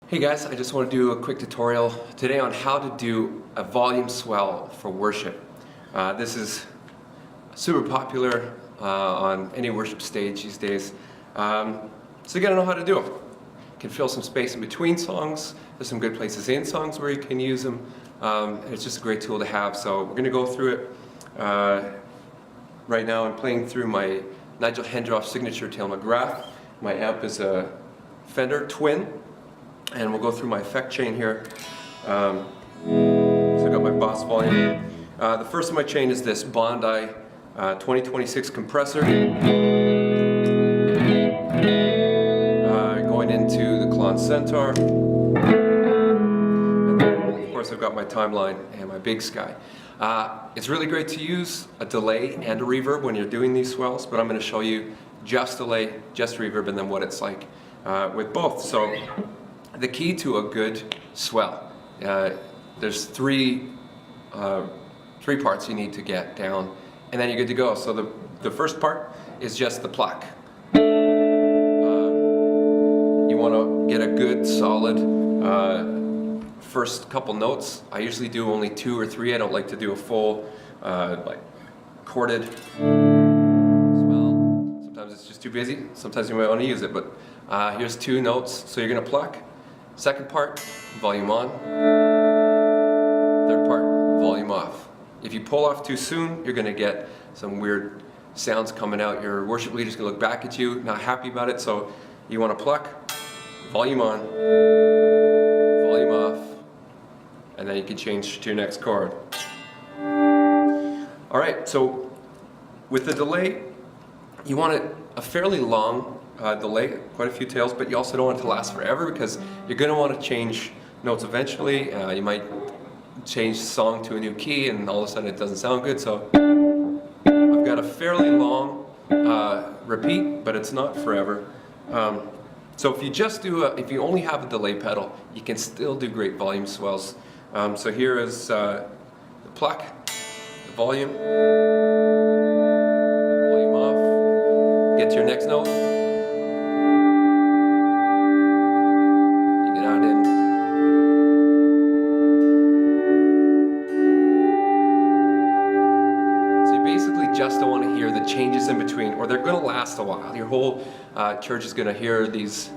Hey guys, I just want to do a quick tutorial today on how to do a volume swell for worship. This is super popular on any worship stage these days, so you gotta know how to do it. You can fill some space in between songs. There's some good places in songs where you can use them. It's just a great tool to have, so we're gonna go through it. Right now I'm playing through my Nigel Hendroff signature Tail McGrath. My amp is a Fender Twin. And we'll go through my effect chain here. So I've got my Boss volume. The first of my chain is this Bondi 2026 compressor. Going into the Klon Centaur. And then, of course, I've got my Timeline and my Big Sky. It's really great to use a delay and a reverb when you're doing these swells, but I'm going to show you just delay, just reverb, and then what it's like with both. So the key to a good swell, there's three parts you need to get down, and then you're good to go. So the first part is just the pluck. You want to get a good solid first couple notes. I usually do only 2 or 3. I don't like to do a full like chorded swell. Sometimes it's just too busy. Sometimes you might want to use it, but here's 2 notes. So you're going to pluck. Second part, volume on. Third part, volume off. If you pull off too soon, you're going to get some weird sounds coming out. Your worship leader's going to look back at you, not happy about it. So you want to pluck, volume on, volume off, and then you can change to your next chord. All right, so with the delay, you want a fairly long delay, quite a few tails, but you also don't want it to last forever because you're going to want to change notes eventually. You might change the song to a new key and all of a sudden it doesn't sound good. So I've got a fairly long repeat, but it's not forever. So if you just do if you only have a delay pedal, you can still do great volume swells. So here is the pluck, the volume off, get to your next note. Just don't want to hear the changes in between, or they're going to last a while. Your whole church is going to hear these.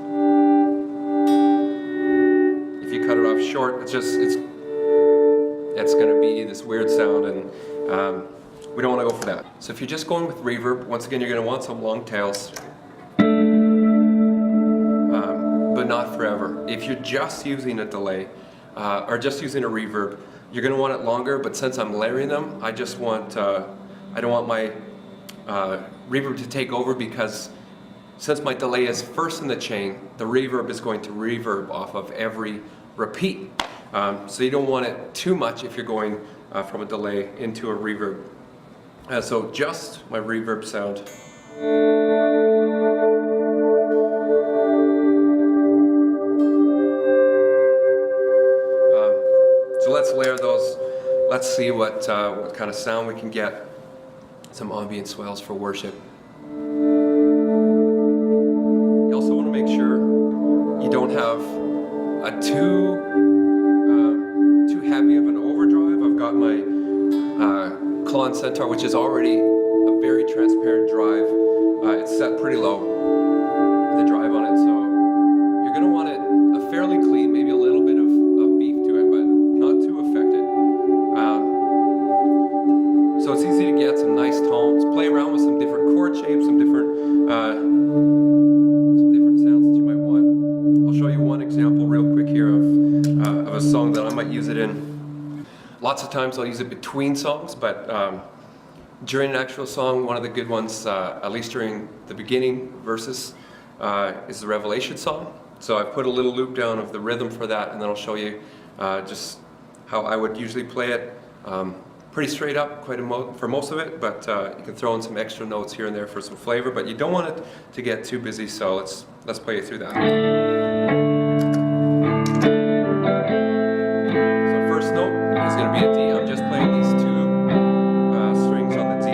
If you cut it off short, it's going to be this weird sound, and we don't want to go for that. So if you're just going with reverb, once again, you're going to want some long tails, but not forever. If you're just using a delay or just using a reverb, you're going to want it longer. But since I'm layering them, I just want I don't want my reverb to take over, because since my delay is first in the chain, the reverb is going to reverb off of every repeat. So you don't want it too much if you're going from a delay into a reverb. So just my reverb sound. So let's layer those. Let's see what kind of sound we can get. Some ambient swells for worship. You also want to make sure you don't have a too heavy of an overdrive. I've got my Klon Centaur, which is already a very transparent drive. It's set pretty low, the drive on it, so you're going to want it a fairly clean, maybe a little bit of beef to it, but not too affected. So it's easy to get some nice tones, play around with some different chord shapes, some different sounds that you might want. I'll show you one example real quick here of a song that I might use it in. Lots of times I'll use it between songs, but during an actual song, one of the good ones, at least during the beginning verses, is the Revelation song. So I put a little loop down of the rhythm for that, and then I'll show you just how I would usually play it. Pretty straight up, for most of it, but you can throw in some extra notes here and there for some flavor, but you don't want it to get too busy, so let's play you through that. So first note is going to be a D. I'm just playing these 2 strings on the D.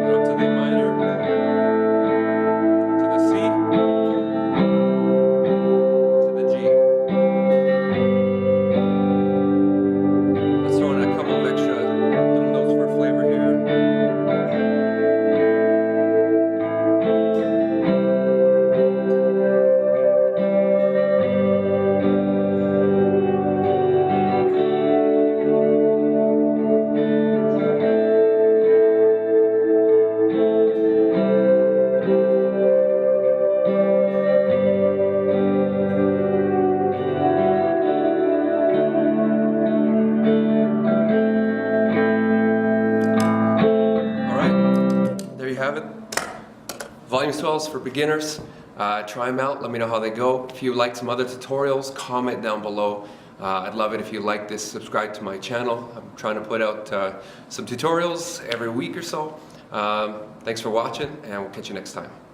Up to the minor. volume swells for beginners. Try them out, let me know how they go. If you like some other tutorials, comment down below. I'd love it if you like this, subscribe to my channel. I'm trying to put out some tutorials every week or so. Thanks for watching, and we'll catch you next time.